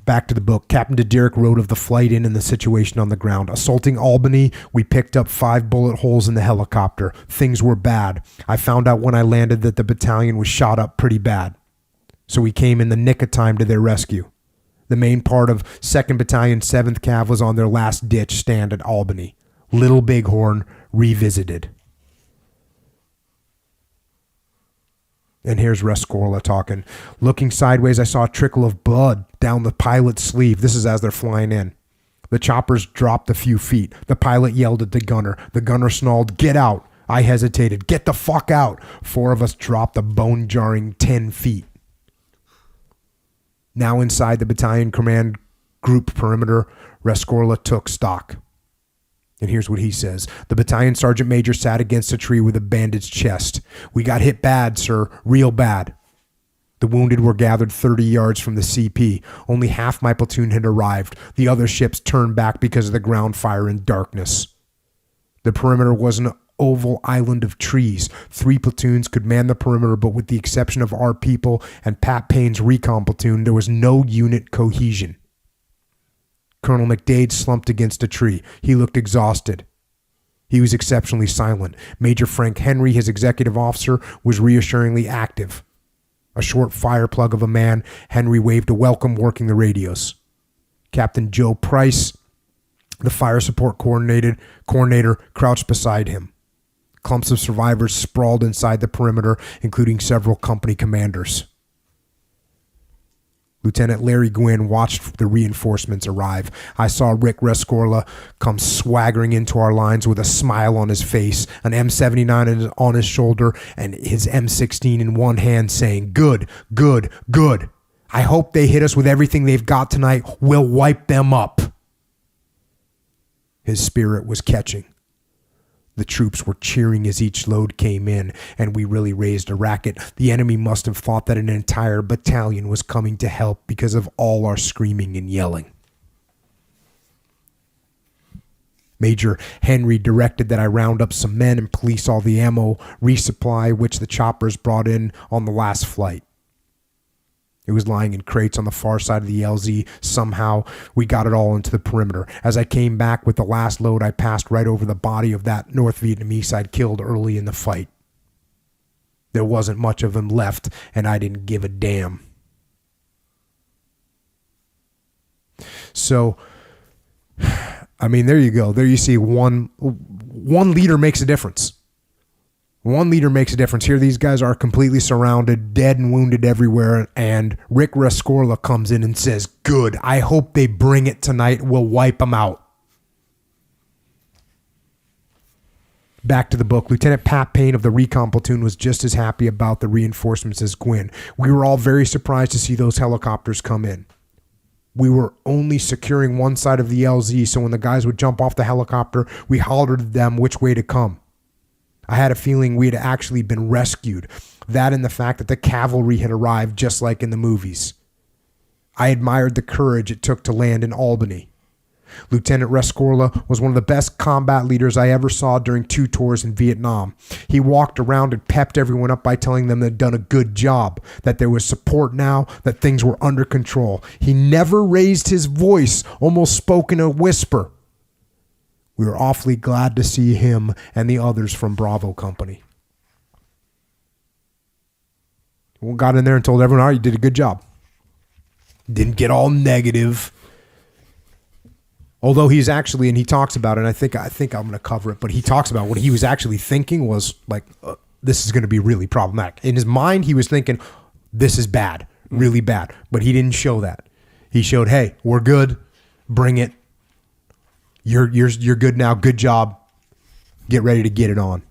Back to the book. Captain Dederick wrote of the flight in and the situation on the ground. Assaulting Albany, we picked up 5 bullet holes in the helicopter. Things were bad. I found out when I landed that the battalion was shot up pretty bad. So we came in the nick of time to their rescue. The main part of 2nd Battalion, 7th Cav was on their last ditch stand at Albany. Little Bighorn revisited. And here's Rescorla talking. Looking sideways, I saw a trickle of blood down the pilot's sleeve. This is as they're flying in. The choppers dropped a few feet. The pilot yelled at the gunner. The gunner snarled, "Get out." I hesitated. "Get the fuck out." 4 of us dropped a bone-jarring 10 feet. Now inside the battalion command group perimeter, Rescorla took stock. And here's what he says. The battalion sergeant major sat against a tree with a bandaged chest. "We got hit bad, sir. Real bad." The wounded were gathered 30 yards from the CP. Only half my platoon had arrived. The other ships turned back because of the ground fire and darkness. The perimeter was an oval island of trees. 3 platoons could man the perimeter, but with the exception of our people and Pat Payne's recon platoon, there was no unit cohesion. Colonel McDade slumped against a tree. He looked exhausted. He was exceptionally silent. Major Frank Henry, his executive officer, was reassuringly active. A short fire plug of a man, Henry waved a welcome, working the radios. Captain Joe Price, the fire support coordinator, crouched beside him. Clumps of survivors sprawled inside the perimeter, including several company commanders. Lieutenant Larry Gwynn watched the reinforcements arrive. I saw Rick Rescorla come swaggering into our lines with a smile on his face, an M79 on his shoulder, and his M16 in one hand, saying, "Good, good, good. I hope they hit us with everything they've got tonight. We'll wipe them up." His spirit was catching. The troops were cheering as each load came in, and we really raised a racket. The enemy must have thought that an entire battalion was coming to help because of all our screaming and yelling. Major Henry directed that I round up some men and police all the ammo resupply which the choppers brought in on the last flight. It was lying in crates on the far side of the LZ. Somehow, we got it all into the perimeter. As I came back with the last load, I passed right over the body of that North Vietnamese I'd killed early in the fight. There wasn't much of him left, and I didn't give a damn. So, I mean, there you go. There you see one leader makes a difference. One leader makes a difference. Here these guys are completely surrounded, dead and wounded everywhere, and Rick Rescorla comes in and says, "Good, I hope they bring it tonight. We'll wipe them out." Back to the book. Lieutenant Pat Payne of the recon platoon was just as happy about the reinforcements as Gwynn. We were all very surprised to see those helicopters come in. We were only securing one side of the LZ, so when the guys would jump off the helicopter, we hollered at them which way to come. I had a feeling we had actually been rescued. That and the fact that the cavalry had arrived just like in the movies. I admired the courage it took to land in Albany. Lieutenant Rescorla was one of the best combat leaders I ever saw during 2 tours in Vietnam. He walked around and pepped everyone up by telling them they'd done a good job, that there was support now, that things were under control. He never raised his voice, almost spoke in a whisper. We were awfully glad to see him and the others from Bravo Company. We got in there and told everyone, "All right, you did a good job." Didn't get all negative. Although he's actually, and he talks about it, and I think I'm going to cover it, but he talks about what he was actually thinking was like, this is going to be really problematic. In his mind, he was thinking, this is bad, really bad. But he didn't show that. He showed, hey, we're good. Bring it. You're good now. Good job. Get ready to get it on.